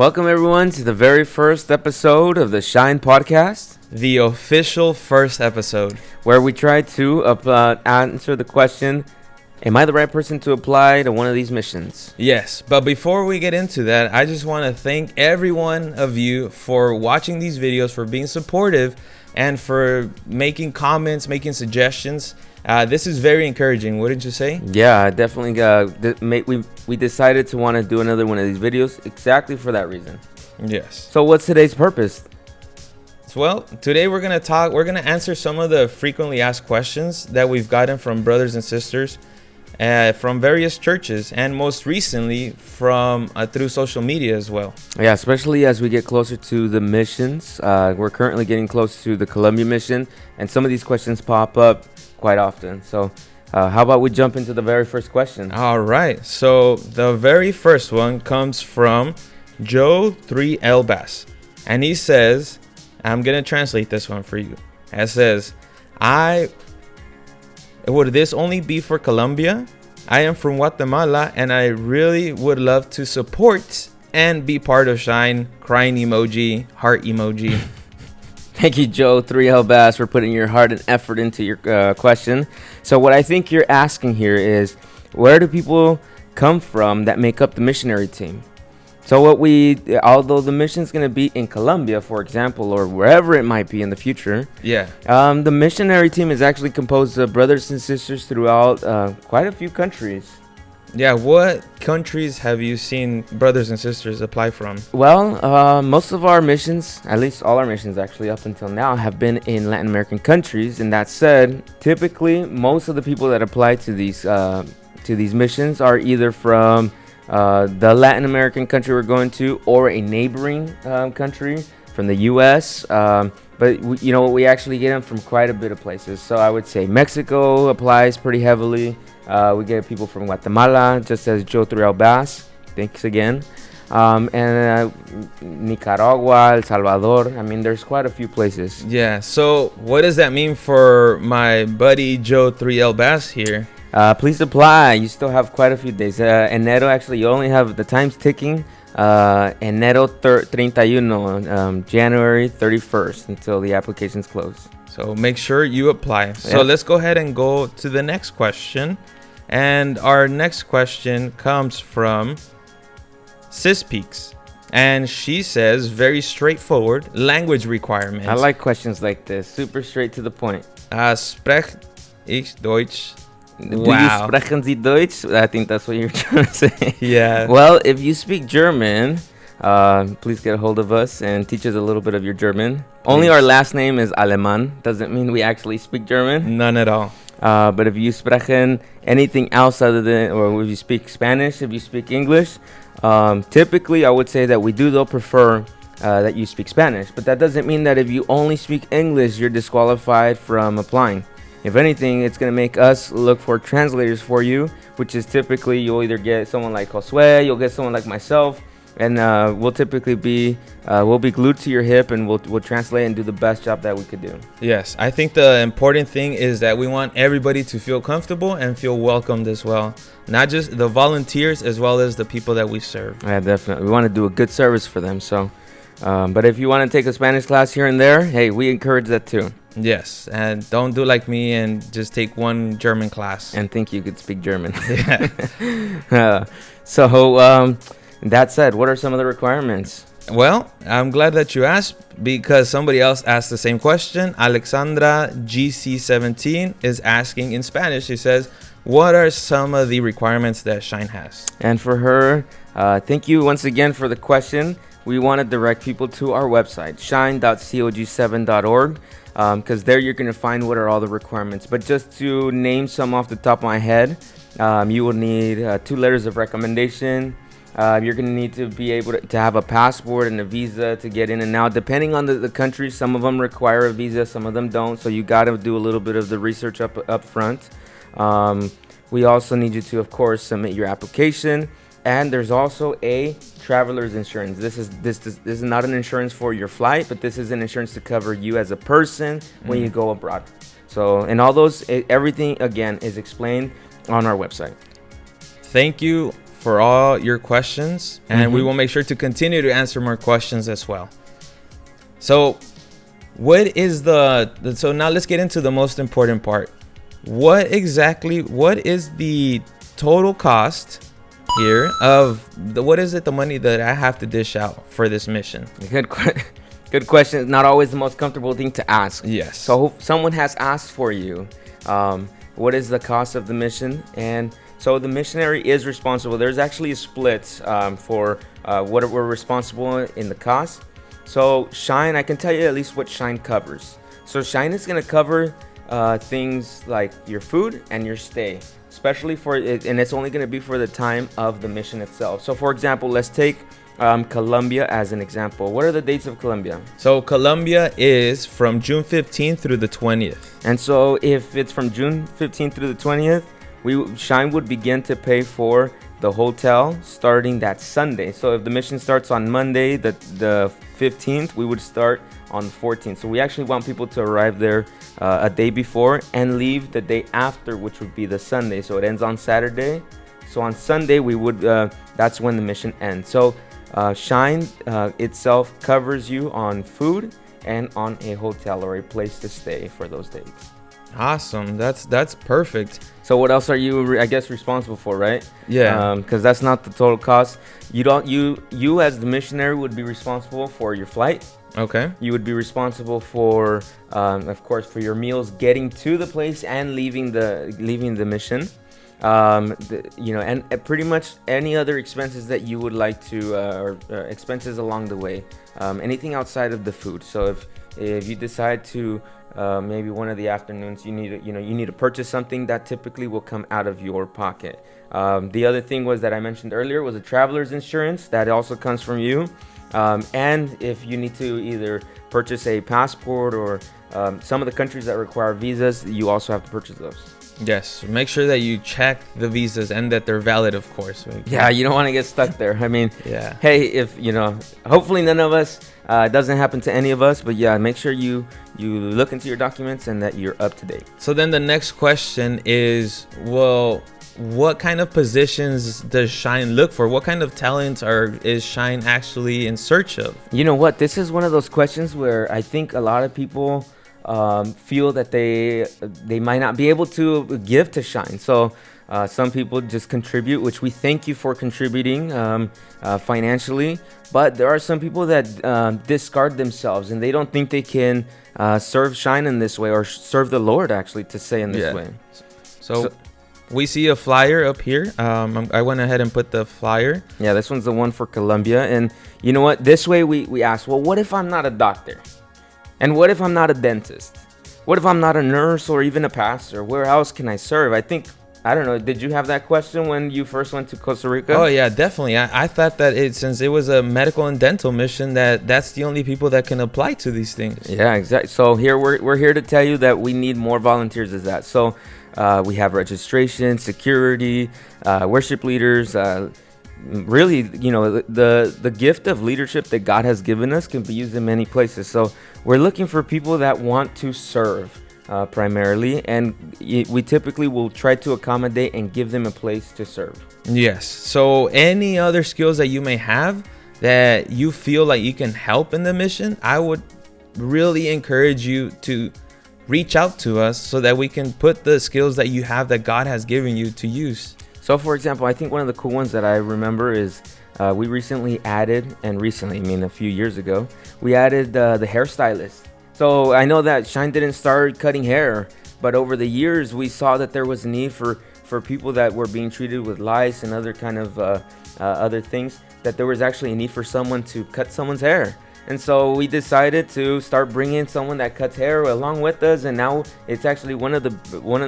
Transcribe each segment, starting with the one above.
Welcome everyone to the very first episode of the Shine podcast, The official first episode. where we try to answer the question, am I the right person to apply to one of these missions? Yes, but before we get into that, I just want to thank every one of you for watching these videos, for being supportive, and for making comments, making suggestions. This is very encouraging, wouldn't you say? Yeah, definitely. We decided to want to do another one of these videos exactly for that reason. Yes. So what's today's purpose? Well, today we're going to answer some of the frequently asked questions that we've gotten from brothers and sisters from various churches, and most recently from through social media as well. Yeah, especially as we get closer to the missions. We're currently getting close to the Colombia mission, and some of these questions pop up quite often. So how about we jump into the very first question? All right. So the very first one comes from Joe 3L Bass. And he says, I'm going to translate this one for you. It says, would this only be for Colombia? I am from Guatemala and I really would love to support and be part of Shine. Crying emoji, heart emoji. Thank you, Joe 3L Bass, for putting your heart and effort into your question. So what I think you're asking here is, where do people come from that make up the missionary team? So although the mission's going to be in Colombia, for example, or wherever it might be in the future, the missionary team is actually composed of brothers and sisters throughout quite a few countries. Yeah, what countries have you seen brothers and sisters apply from? Well, most of our missions, at least all our missions actually up until now, have been in Latin American countries. And that said, typically most of the people that apply to these missions are either from the Latin American country we're going to, or a neighboring country from the U.S. But we actually get them from quite a bit of places. So I would say Mexico applies pretty heavily. We get people from Guatemala, just as Joe 3L Bass. Thanks again. And Nicaragua, El Salvador. I mean, there's quite a few places. Yeah. So what does that mean for my buddy Joe 3L Bass here? Please apply. You still have quite a few days. Enero, actually, you only have the time's ticking. Enero 31, January 31st until the applications close. So make sure you apply. So let's go ahead and go to the next question. And our next question comes from Sis Peaks. And she says, very straightforward, language requirements. I like questions like this. Super straight to the point. Sprech ich Deutsch? Do you sprechen Sie Deutsch? I think that's what you're trying to say. Yeah. Well, if you speak German, please get a hold of us and teach us a little bit of your German. Only our last name is Aleman. Doesn't mean we actually speak German. None at all. But if you sprechen anything else other than, or if you speak Spanish, if you speak English, typically I would say that we do though prefer that you speak Spanish. But that doesn't mean that if you only speak English, you're disqualified from applying. If anything, it's going to make us look for translators for you, which is typically you'll either get someone like Josue, you'll get someone like myself, and we'll typically be glued to your hip, and we'll translate and do the best job that we could do. Yes, I think the important thing is that we want everybody to feel comfortable and feel welcomed as well. Not just the volunteers, as well as the people that we serve. Yeah, definitely. We want to do a good service for them. So, but if you want to take a Spanish class here and there, hey, we encourage that too. Yes, and don't do like me and just take one German class and think you could speak German. Yeah. So that said, what are some of the requirements? Well, I'm glad that you asked, because somebody else asked the same question. Alexandra GC17 is asking in Spanish. She says, what are some of the requirements that Shine has? And for her, thank you once again for the question. We want to direct people to our website, shine.cog7.org. Because there you're going to find what are all the requirements. But just to name some off the top of my head, you will need 2 letters of recommendation. You're going to need to be able to have a passport and a visa to get in and out. Depending on the country, some of them require a visa, some of them don't. So you got to do a little bit of the research up front. We also need you to, of course, submit your application. And there's also a traveler's insurance. This is not an insurance for your flight, but this is an insurance to cover you as a person when you go abroad. So, and all those, everything again is explained on our website. Thank you for all your questions, and we will make sure to continue to answer more questions as well. So what is so now let's get into the most important part. What is the total cost here of the money that I have to dish out for this mission? Good question. It's not always the most comfortable thing to ask. Yes. So someone has asked for you, what is the cost of the mission? And so the missionary is responsible. There's actually a split for what we're responsible in the cost. So Shine, I can tell you at least what Shine covers. So Shine is going to cover things like your food and your stay, especially for it, and it's only going to be for the time of the mission itself. So for example, let's take Colombia as an example. What are the dates of Colombia? So Colombia is from June 15th through the 20th. And so if it's from June 15th through the 20th, Shine would begin to pay for the hotel starting that Sunday. So if the mission starts on Monday, the 15th, we would start on the 14th. So we actually want people to arrive there a day before and leave the day after, which would be the Sunday. So it ends on Saturday. So on Sunday, we would that's when the mission ends. So Shine itself covers you on food and on a hotel or a place to stay for those days. Awesome. That's perfect. So what else are you, I guess, responsible for, right? Yeah. Because that's not the total cost. You as the missionary would be responsible for your flight. Okay. You would be responsible for, of course, for your meals, getting to the place and leaving the mission. And pretty much any other expenses that you would like to, or expenses along the way, anything outside of the food. So if you decide to maybe one of the afternoons you need to purchase something, that typically will come out of your pocket. The other thing was that I mentioned earlier was a traveler's insurance that also comes from you. And if you need to either purchase a passport or some of the countries that require visas, you also have to purchase those. Yes, make sure that you check the visas and that they're valid, of course. Yeah, you don't want to get stuck there. I mean, yeah. Hey, if hopefully none of us, it doesn't happen to any of us, but yeah, make sure you look into your documents and that you're up to date. So then the next question is, well, what kind of positions does Shine look for? What kind of talents is Shine actually in search of? You know what? This is one of those questions where I think a lot of people feel that they might not be able to give to Shine. So some people just contribute, which we thank you for contributing financially. But there are some people that discard themselves and they don't think they can serve Shine in this way, or serve the Lord, actually, to say in this way. So we see a flyer up here. I went ahead and put the flyer. Yeah, this one's the one for Colombia. And you know what? This way we ask, well, what if I'm not a doctor? And what if I'm not a dentist? What if I'm not a nurse or even a pastor? Where else can I serve? I don't know. Did you have that question when you first went to Costa Rica? Oh, yeah, definitely. I thought that since it was a medical and dental mission, that's the only people that can apply to these things. Yeah, exactly. So here we're here to tell you that we need more volunteers as that. So we have registration, security, worship leaders. Really, the gift of leadership that God has given us can be used in many places. So we're looking for people that want to serve primarily, and we typically will try to accommodate and give them a place to serve. Yes. So any other skills that you may have that you feel like you can help in the mission, I would really encourage you to reach out to us so that we can put the skills that you have that God has given you to use. So, for example, I think one of the cool ones that I remember is we recently added, a few years ago, we added the hairstylist. So I know that Shine didn't start cutting hair, but over the years we saw that there was a need for people that were being treated with lice and other kind of other things, that there was actually a need for someone to cut someone's hair. And so we decided to start bringing someone that cuts hair along with us, and now it's actually one of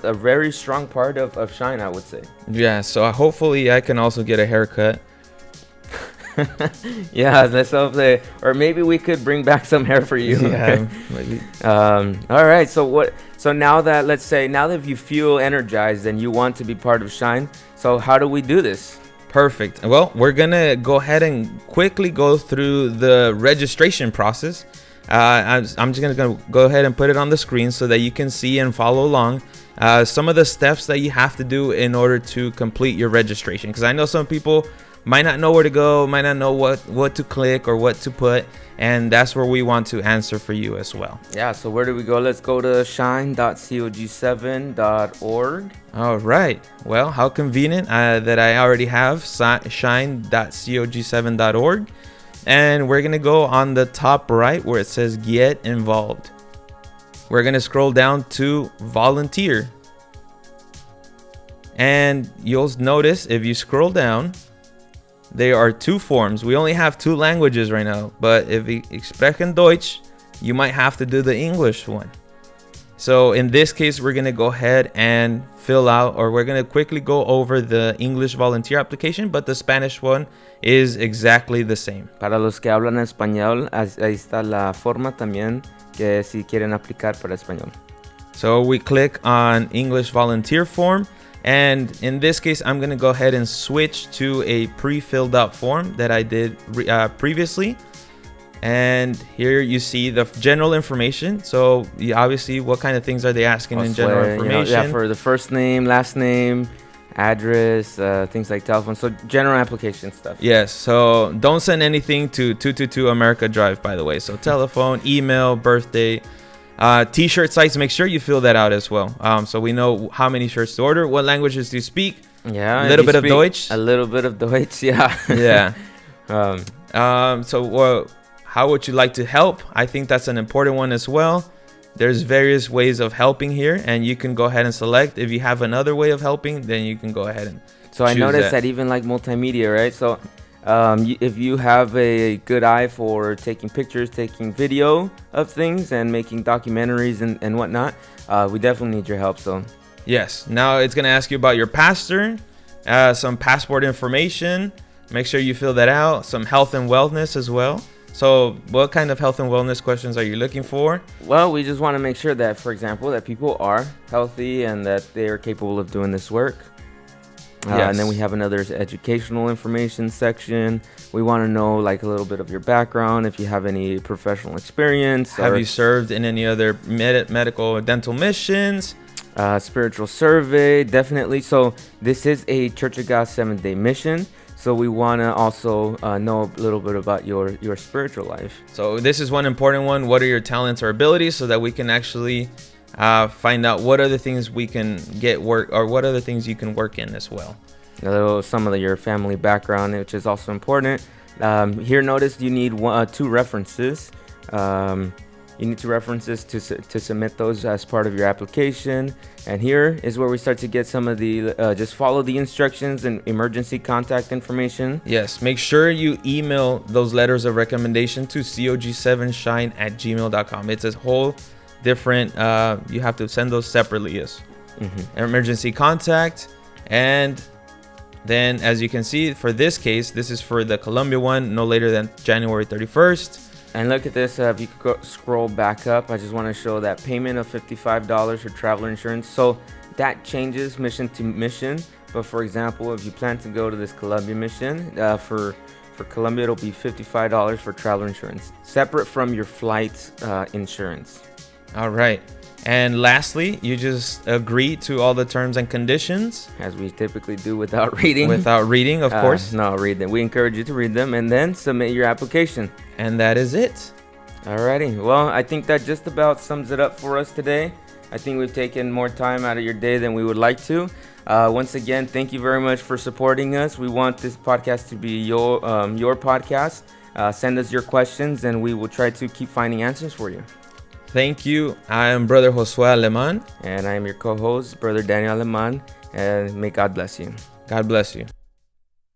a very strong part of Shine, I would say. Yeah, so hopefully I can also get a haircut. Yeah, let's hope or maybe we could bring back some hair for you. Yeah, maybe. All right. So now that you feel energized and you want to be part of Shine, so how do we do this? Perfect. Well, we're going to go ahead and quickly go through the registration process. I'm just gonna go ahead and put it on the screen so that you can see and follow along some of the steps that you have to do in order to complete your registration, because I know some people might not know where to go, might not know what to click or what to put, and that's where we want to answer for you as well. Yeah, so where do we go? Let's go to shine.cog7.org. All right. Well, how convenient that I already have shine.cog7.org. And we're going to go on the top right where it says Get Involved. We're going to scroll down to Volunteer. And you'll notice if you scroll down, there are two forms. We only have two languages right now, but if you sprechen Deutsch, you might have to do the English one. So in this case, we're going to go ahead and fill out, or we're going to quickly go over the English volunteer application, but the Spanish one is exactly the same. Para los que hablan español, ahí está la forma también que si quieren aplicar para español. So we click on English volunteer form. And in this case, I'm going to go ahead and switch to a pre-filled out form that I did previously. And here you see the general information. So obviously, what kind of things are they asking in general information? For the first name, last name, address, things like telephone. So general application stuff. Yes. So don't send anything to 222 America Drive, by the way. So telephone, email, birthday. T-shirt size, make sure you fill that out as well. So we know how many shirts to order. What languages do you speak? Yeah, a little bit of Deutsch. A little bit of Deutsch, yeah. Yeah. So how would you like to help? I think that's an important one as well. There's various ways of helping here, and you can go ahead and select. If you have another way of helping, then you can go ahead and So I noticed that even like multimedia, right? So if you have a good eye for taking pictures, taking video of things, and making documentaries and whatnot, we definitely need your help. So yes, now it's going to ask you about your pastor, some passport information. Make sure you fill that out. Some health and wellness as well. So what kind of health and wellness questions are you looking for? Well, we just want to make sure that, for example, that people are healthy and that they are capable of doing this work. Yes. And then we have another educational information section. We want to know like a little bit of your background, if you have any professional experience. Have you served in any other medical or dental missions? Spiritual survey, definitely. So this is a Church of God 7-day mission. So we want to also know a little bit about your spiritual life. So this is one important one. What are your talents or abilities, so that we can actually find out what other things we can get work, or what other things you can work in as well. Some of your family background, which is also important. Here, notice you need two references. You need two references to submit those as part of your application. And here is where we start to get some of the just follow the instructions and emergency contact information. Yes, make sure you email those letters of recommendation to cog7shine@gmail.com. It's a whole different, you have to send those separately. Yes. Emergency contact. And then, as you can see, for this case, this is for the Colombia one, no later than January 31st. And look at this, if you could scroll back up, I just want to show that payment of $55 for traveler insurance. So that changes mission to mission. But for example, if you plan to go to this Colombia mission, for Colombia, it'll be $55 for traveler insurance, separate from your flight insurance. All right. And lastly, you just agree to all the terms and conditions. As we typically do without reading. Without reading, of course. No, read them. We encourage you to read them and then submit your application. And that is it. Alrighty. Well, I think that just about sums it up for us today. I think we've taken more time out of your day than we would like to. Once again, thank you very much for supporting us. We want this podcast to be your podcast. Send us your questions and we will try to keep finding answers for you. Thank you. I am Brother Josue Aleman. And I am your co-host, Brother Daniel Aleman. And may God bless you. God bless you.